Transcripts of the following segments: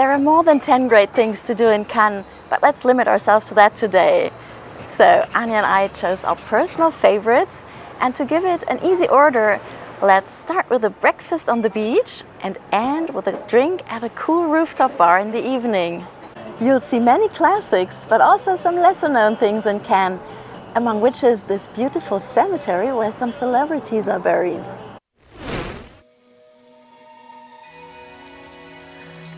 There are more than 10 great things to do in Cannes, but let's limit ourselves to that today. So Anja and I chose our personal favorites, and to give it an easy order, let's start with a breakfast on the beach and end with a drink at a cool rooftop bar in the evening. You'll see many classics, but also some lesser known things in Cannes, among which is this beautiful cemetery where some celebrities are buried.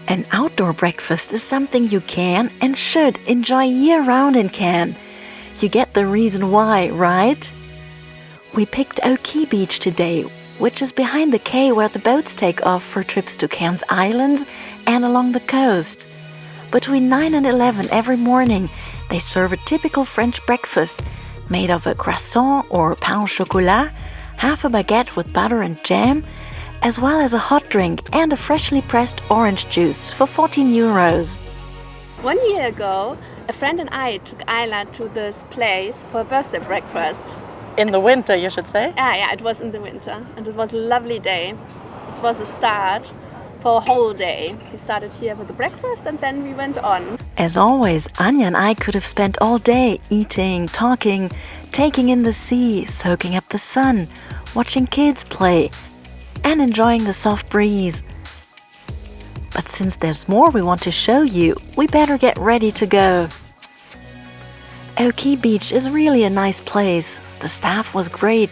An outdoor breakfast is something you can and should enjoy year-round in Cannes. You get the reason why, right? We picked Oki Beach today, which is behind the quay where the boats take off for trips to Cannes Islands and along the coast. Between 9 and 11 every morning, they serve a typical French breakfast made of a croissant or pain au chocolat, half a baguette with butter and jam, as well as a hot drink and a freshly pressed orange juice for 14 euros. 1 year ago, a friend and I took Aila to this place for a birthday breakfast. In the winter, you should say? Yeah, it was in the winter, and it was a lovely day. This was the start for a whole day. We started here with the breakfast and then we went on. As always, Anja and I could have spent all day eating, talking, taking in the sea, soaking up the sun, watching kids play, and enjoying the soft breeze. But since there's more we want to show you, we better get ready to go. Oki Beach is really a nice place. The staff was great,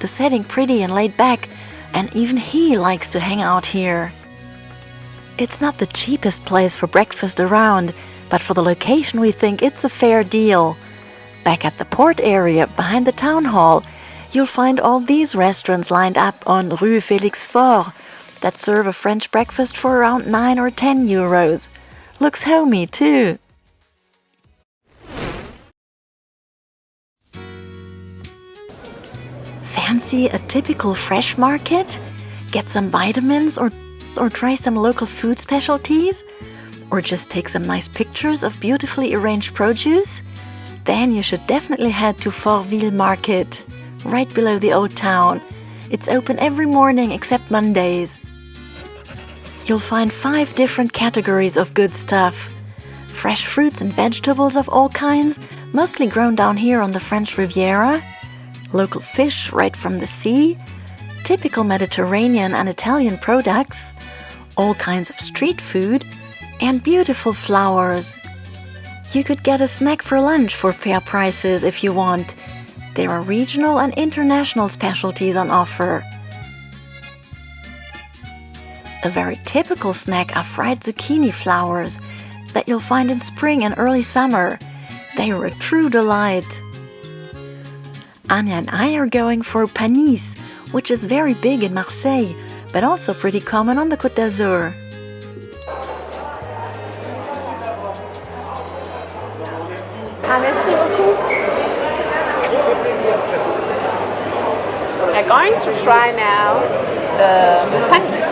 the setting pretty and laid back, and even he likes to hang out here. It's not the cheapest place for breakfast around, but for the location we think it's a fair deal. Back at the port area behind the town hall, you'll find all these restaurants lined up on Rue Félix Faure that serve a French breakfast for around 9 or 10 euros. Looks homey too. Fancy a typical fresh market? Get some vitamins or try some local food specialties? Or just take some nice pictures of beautifully arranged produce? Then you should definitely head to Forville Market, right below the old town. It's open every morning except Mondays. You'll find 5 different categories of good stuff. Fresh fruits and vegetables of all kinds, mostly grown down here on the French Riviera. Local fish right from the sea. Typical Mediterranean and Italian products. All kinds of street food. And beautiful flowers. You could get a snack for lunch for fair prices if you want. There are regional and international specialties on offer. A very typical snack are fried zucchini flowers that you'll find in spring and early summer. They are a true delight. Anja and I are going for panis, which is very big in Marseille, but also pretty common on the Côte d'Azur. Merci beaucoup. We're going to try now the panis.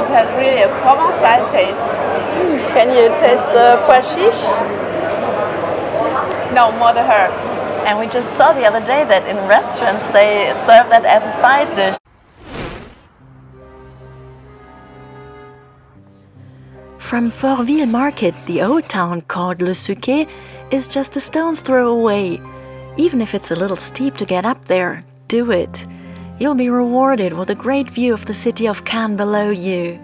It has really a Provençal taste. Can you taste the pois chiche? No, more the herbs. And we just saw the other day that in restaurants they serve that as a side dish. From Forville Market, the old town called Le Suquet is just a stone's throw away. Even if it's a little steep to get up there, do it. You'll be rewarded with a great view of the city of Cannes below you.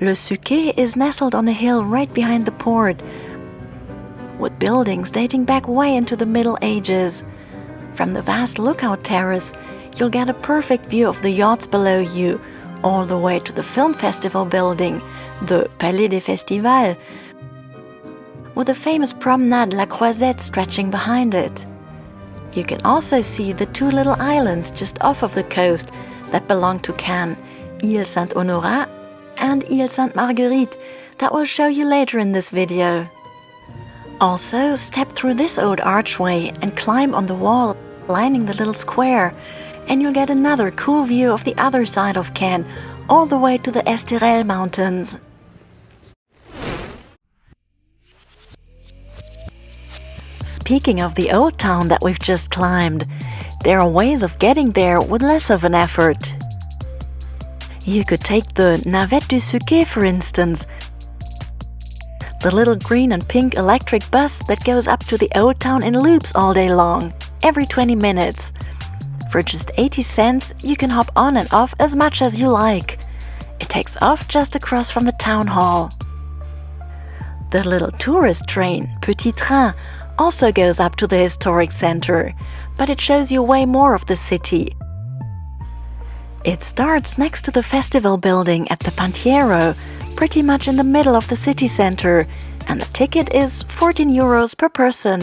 Le Suquet is nestled on a hill right behind the port, with buildings dating back way into the Middle Ages. From the vast lookout terrace, you'll get a perfect view of the yachts below you, all the way to the film festival building, the Palais des Festivals, with the famous promenade La Croisette stretching behind it. You can also see the 2 little islands just off of the coast that belong to Cannes, Île Saint-Honorat and Île Sainte-Marguerite, that we'll show you later in this video. Also, step through this old archway and climb on the wall lining the little square, and you'll get another cool view of the other side of Cannes, all the way to the Estoril Mountains. Speaking of the old town that we've just climbed, there are ways of getting there with less of an effort. You could take the Navette du Suquet, for instance, the little green and pink electric bus that goes up to the old town in loops all day long, every 20 minutes. For just 80 cents, you can hop on and off as much as you like. It takes off just across from the town hall. The little tourist train, Petit Train, also goes up to the historic center, but it shows you way more of the city. It starts next to the festival building at the Pantiero, pretty much in the middle of the city center, and the ticket is 14 euros per person.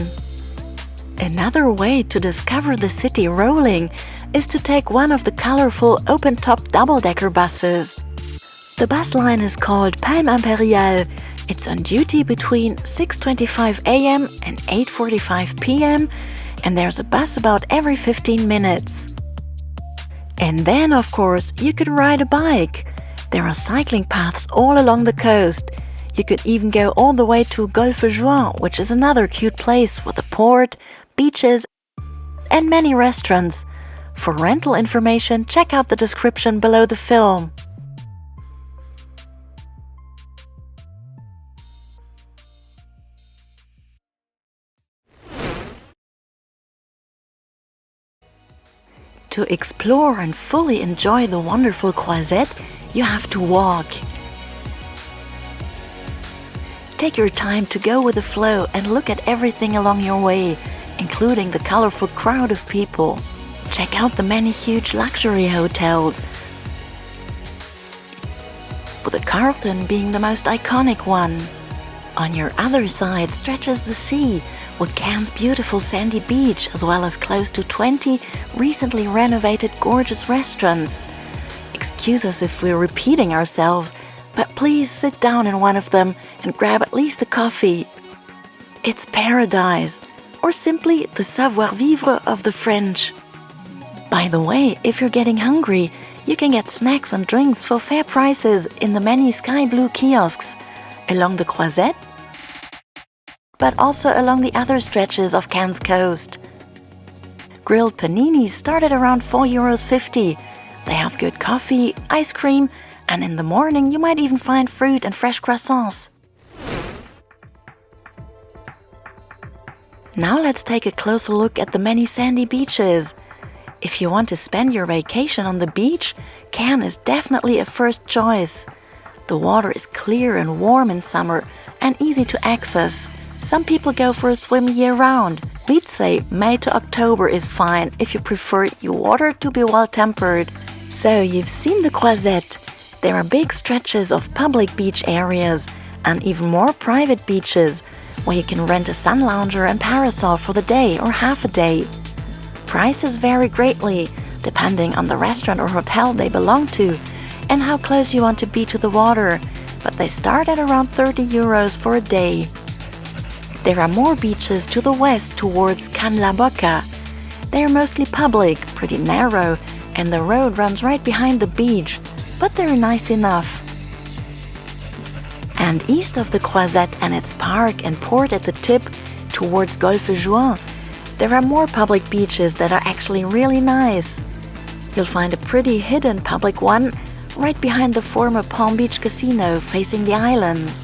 Another way to discover the city rolling is to take one of the colorful open-top double-decker buses. The bus line is called Palme Impériale. It's on duty between 6:25 a.m. and 8:45 p.m. and there's a bus about every 15 minutes. And then, of course, you could ride a bike. There are cycling paths all along the coast. You could even go all the way to Golfe Juan, which is another cute place with a port, beaches, and many restaurants. For rental information, check out the description below the film. To explore and fully enjoy the wonderful Croisette, you have to walk. Take your time to go with the flow and look at everything along your way, including the colorful crowd of people. Check out the many huge luxury hotels, with the Carlton being the most iconic one. On your other side stretches the sea, with Cannes' beautiful sandy beach, as well as close to 20 recently renovated gorgeous restaurants. Excuse us if we're repeating ourselves, but please sit down in one of them and grab at least a coffee. It's paradise, or simply the savoir-vivre of the French. By the way, if you're getting hungry, you can get snacks and drinks for fair prices in the many sky blue kiosks along the Croisette, but also along the other stretches of Cannes' coast. Grilled paninis start at around €4.50. They have good coffee, ice cream, and in the morning you might even find fruit and fresh croissants. Now let's take a closer look at the many sandy beaches. If you want to spend your vacation on the beach, Cannes is definitely a first choice. The water is clear and warm in summer and easy to access. Some people go for a swim year-round. We'd say May to October is fine if you prefer your water to be well-tempered. So you've seen the Croisette. There are big stretches of public beach areas and even more private beaches where you can rent a sun lounger and parasol for the day or half a day. Prices vary greatly depending on the restaurant or hotel they belong to and how close you want to be to the water, but they start at around €30 for a day. There are more beaches to the west towards Cannes-la-Bocca. They are mostly public, pretty narrow, and the road runs right behind the beach, but they're nice enough. And east of the Croisette and its park and port at the tip towards Golfe Juan, there are more public beaches that are actually really nice. You'll find a pretty hidden public one right behind the former Palm Beach Casino facing the islands.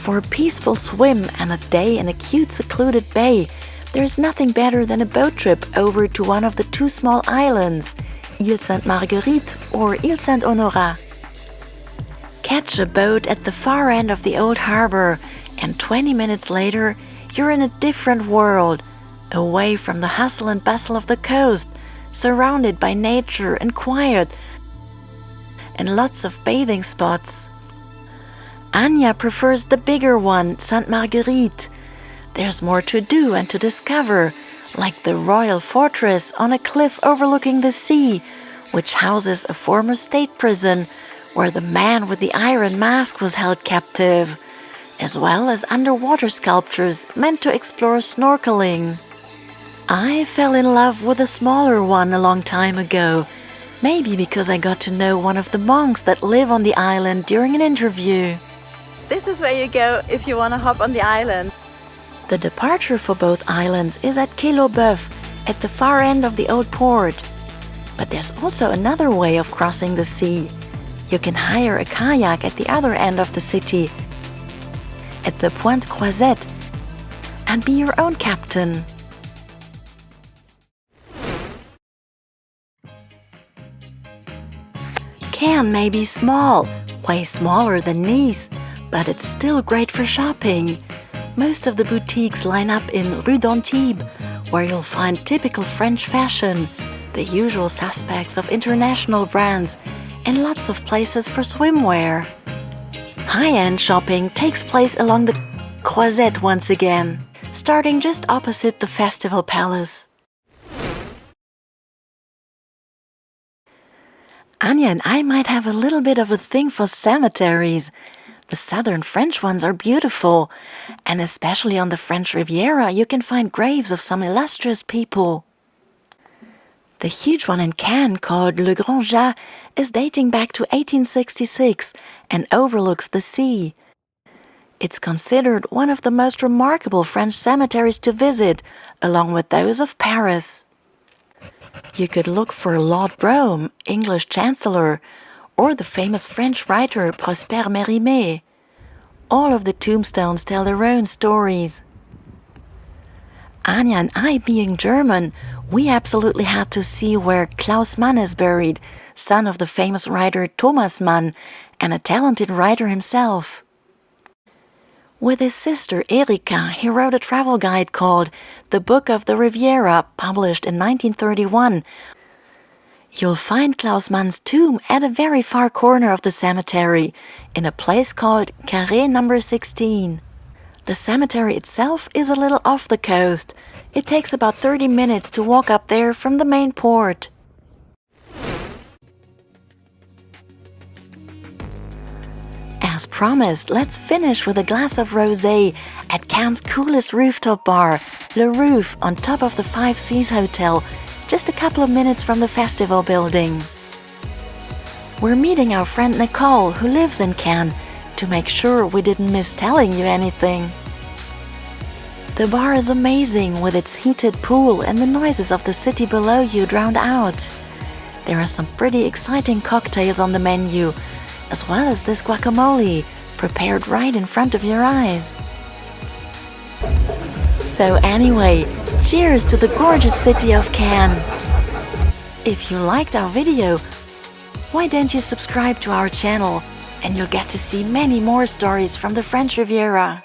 For a peaceful swim and a day in a cute secluded bay, there's nothing better than a boat trip over to one of the two small islands, Île Sainte-Marguerite or Île Saint-Honorat. Catch a boat at the far end of the old harbor, and 20 minutes later, you're in a different world, away from the hustle and bustle of the coast, surrounded by nature and quiet, and lots of bathing spots. Anja prefers the bigger one, Sainte-Marguerite. There's more to do and to discover, like the royal fortress on a cliff overlooking the sea, which houses a former state prison where the man with the iron mask was held captive, as well as underwater sculptures meant to explore snorkeling. I fell in love with a smaller one a long time ago, maybe because I got to know one of the monks that live on the island during an interview. This is where you go if you want to hop on the island. The departure for both islands is at Quai Laubeuf, at the far end of the old port. But there's also another way of crossing the sea. You can hire a kayak at the other end of the city, at the Pointe Croisette, and be your own captain. Cannes may be small, way smaller than Nice, but it's still great for shopping. Most of the boutiques line up in Rue d'Antibes, where you'll find typical French fashion, the usual suspects of international brands, and lots of places for swimwear. High-end shopping takes place along the Croisette once again, starting just opposite the Festival Palace. Anja and I might have a little bit of a thing for cemeteries. The southern French ones are beautiful, and especially on the French Riviera you can find graves of some illustrious people. The huge one in Cannes, called Le Grand Jas, is dating back to 1866 and overlooks the sea. It's considered one of the most remarkable French cemeteries to visit, along with those of Paris. You could look for Lord Brougham, English Chancellor, or the famous French writer Prosper Mérimée. All of the tombstones tell their own stories. Anja and I, being German, we absolutely had to see where Klaus Mann is buried, son of the famous writer Thomas Mann, and a talented writer himself. With his sister Erika, he wrote a travel guide called The Book of the Riviera, published in 1931. You'll find Klaus Mann's tomb at a very far corner of the cemetery, in a place called Carré number 16. The cemetery itself is a little off the coast. It takes about 30 minutes to walk up there from the main port. As promised, let's finish with a glass of rosé at Cannes' coolest rooftop bar, Le Roof, on top of the Five Seas Hotel, just a couple of minutes from the festival building. We're meeting our friend Nicole, who lives in Cannes, to make sure we didn't miss telling you anything. The bar is amazing, with its heated pool and the noises of the city below you drowned out. There are some pretty exciting cocktails on the menu, as well as this guacamole, prepared right in front of your eyes. So anyway, cheers to the gorgeous city of Cannes! If you liked our video, why don't you subscribe to our channel, and you'll get to see many more stories from the French Riviera.